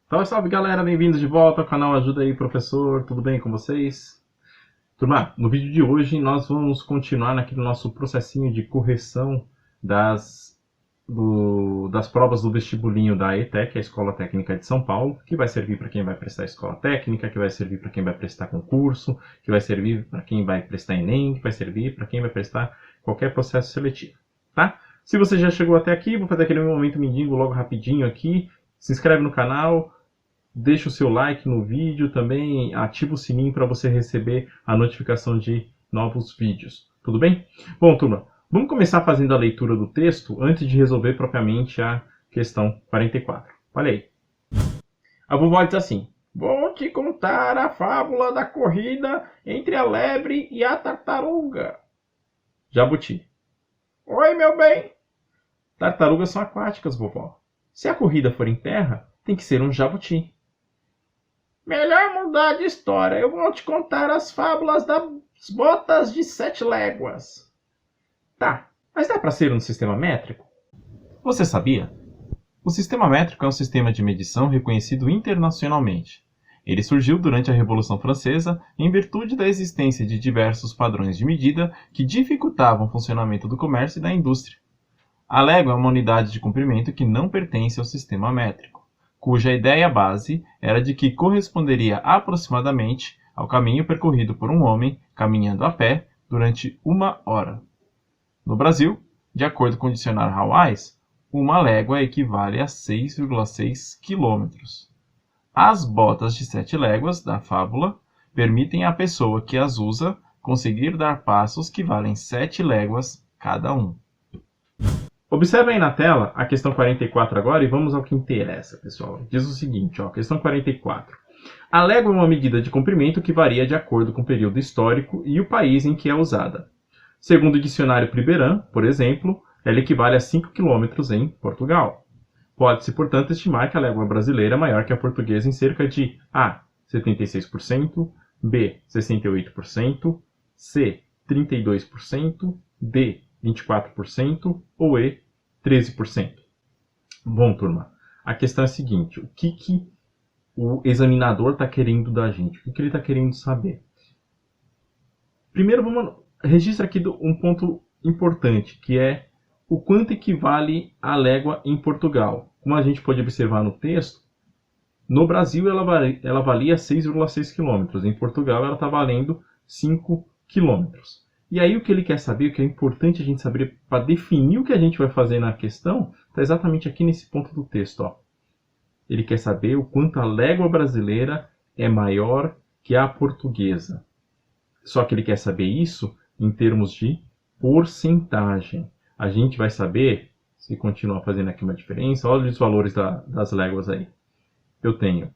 Salve, salve galera, bem-vindos de volta ao canal Ajuda aí Professor, tudo bem com vocês? Turma, no vídeo de hoje nós vamos continuar naquele nosso processinho de correção das provas do vestibulinho da ETEC, a Escola Técnica de São Paulo, que vai servir para quem vai prestar escola técnica, que vai servir para quem vai prestar concurso, que vai servir para quem vai prestar Enem, que vai servir para quem vai prestar qualquer processo seletivo, tá? Se você já chegou até aqui, vou fazer aquele momento mendigo logo rapidinho aqui, se inscreve no canal, deixa o seu like no vídeo, também ativa o sininho para você receber a notificação de novos vídeos. Tudo bem? Bom, turma, vamos começar fazendo a leitura do texto antes de resolver propriamente a questão 44. Olha aí. A vovó diz assim: vou te contar a fábula da corrida entre a lebre e a tartaruga. Jabuti. Oi, meu bem. Tartarugas são aquáticas, vovó. Se a corrida for em terra, tem que ser um jabuti. Melhor mudar de história. Eu vou te contar as fábulas das botas de 7 léguas. Tá, mas dá para ser um sistema métrico? Você sabia? O sistema métrico é um sistema de medição reconhecido internacionalmente. Ele surgiu durante a Revolução Francesa em virtude da existência de diversos padrões de medida que dificultavam o funcionamento do comércio e da indústria. A légua é uma unidade de comprimento que não pertence ao sistema métrico, cuja ideia base era de que corresponderia aproximadamente ao caminho percorrido por um homem caminhando a pé durante 1 hora. No Brasil, de acordo com o dicionário Hawais, uma légua equivale a 6,6 quilômetros. As botas de 7 léguas da fábula permitem à pessoa que as usa conseguir dar passos que valem 7 léguas cada um. Observe aí na tela a questão 44 agora e vamos ao que interessa, pessoal. Diz o seguinte, questão 44. A légua é uma medida de comprimento que varia de acordo com o período histórico e o país em que é usada. Segundo o dicionário Priberan, por exemplo, ela equivale a 5 km em Portugal. Pode-se, portanto, estimar que a légua brasileira é maior que a portuguesa em cerca de A, 76%, B, 68%, C, 32%, D, 24% ou E, 13%. Bom, turma, a questão é a seguinte: o que o examinador está querendo da gente? O que ele está querendo saber? Primeiro, vamos registrar aqui um ponto importante, que é o quanto equivale a légua em Portugal. Como a gente pode observar no texto, no Brasil ela valia 6,6 km, em Portugal ela está valendo 5 km. E aí o que ele quer saber, o que é importante a gente saber para definir o que a gente vai fazer na questão, está exatamente aqui nesse ponto do texto. Ele quer saber o quanto a légua brasileira é maior que a portuguesa. Só que ele quer saber isso em termos de porcentagem. A gente vai saber, se continuar fazendo aqui uma diferença, olha os valores das léguas aí. Eu tenho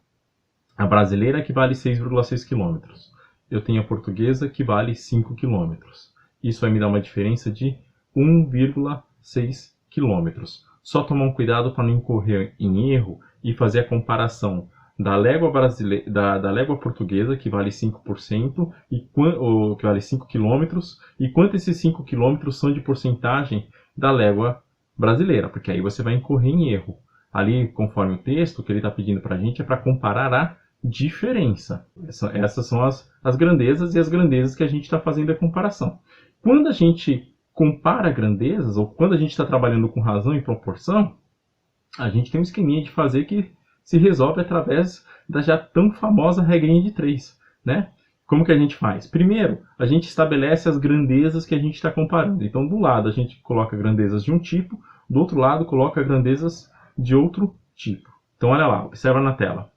a brasileira que vale 6,6 km. Eu tenho a portuguesa que vale 5 km. Isso vai me dar uma diferença de 1,6 km. Só tomar um cuidado para não incorrer em erro e fazer a comparação da légua da légua portuguesa, que vale 5%, que vale 5 km, e quanto esses 5 km são de porcentagem da légua brasileira, porque aí você vai incorrer em erro. Ali, conforme o texto, o que ele está pedindo para a gente é para comparar a diferença. Essas são as grandezas e as grandezas que a gente está fazendo a comparação. Quando a gente compara grandezas, ou quando a gente está trabalhando com razão e proporção, a gente tem um esqueminha de fazer que se resolve através da já tão famosa regrinha de 3, né? Como que a gente faz? Primeiro, a gente estabelece as grandezas que a gente está comparando. Então, do lado a gente coloca grandezas de um tipo, do outro lado coloca grandezas de outro tipo. Então, olha lá, observa na tela.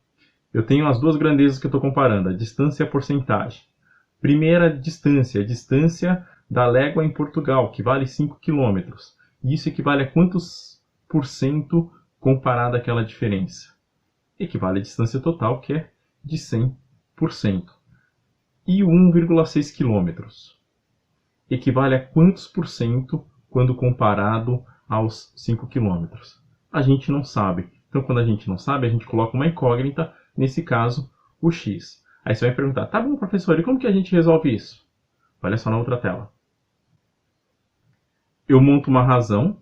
Eu tenho as duas grandezas que eu estou comparando, a distância e a porcentagem. Primeira distância, a distância da légua em Portugal, que vale 5 km. Isso equivale a quantos por cento comparado àquela diferença? Equivale à distância total, que é de 100%. E 1,6 km equivale a quantos por cento quando comparado aos 5 km? A gente não sabe. Então, quando a gente não sabe, a gente coloca uma incógnita, nesse caso, o x. Aí você vai perguntar, tá bom, professor, e como que a gente resolve isso? Olha só na outra tela. Eu monto uma razão,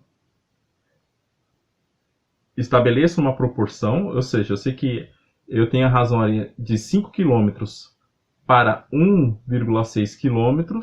estabeleço uma proporção, ou seja, eu sei que eu tenho a razão ali de 5 km para 1,6 km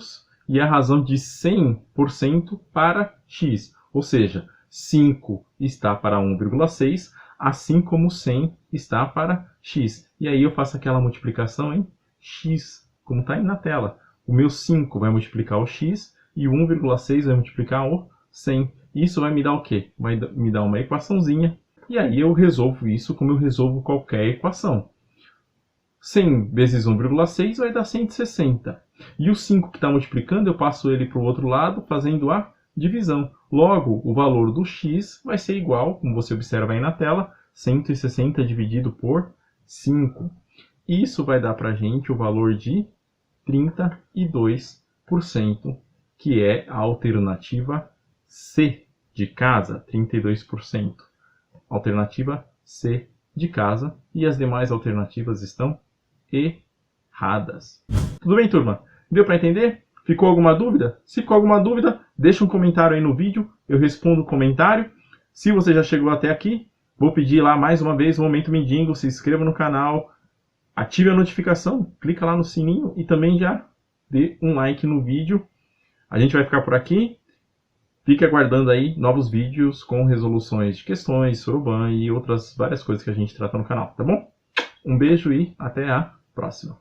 e a razão de 100% para x. Ou seja, 5 está para 1,6, assim como 100 está para x. E aí eu faço aquela multiplicação em x, como está aí na tela. O meu 5 vai multiplicar o x e o 1,6 vai multiplicar o 100. Isso vai me dar o quê? Vai me dar uma equaçãozinha. E aí eu resolvo isso como eu resolvo qualquer equação. 100 vezes 1,6 vai dar 160. E o 5 que está multiplicando, eu passo ele para o outro lado, fazendo a divisão. Logo, o valor do x vai ser igual, como você observa aí na tela, 160 dividido por 5. Isso vai dar para a gente o valor de 32%, que é a alternativa C de casa, 32%. Alternativa C de casa, e as demais alternativas estão erradas. Tudo bem, turma? Deu para entender? Ficou alguma dúvida? Se ficou alguma dúvida, deixa um comentário aí no vídeo, eu respondo o comentário. Se você já chegou até aqui, vou pedir lá mais uma vez o Momento Mendigo, se inscreva no canal, ative a notificação, clica lá no sininho e também já dê um like no vídeo. A gente vai ficar por aqui. Fique aguardando aí novos vídeos com resoluções de questões, Soroban e outras várias coisas que a gente trata no canal, tá bom? Um beijo e até a próxima.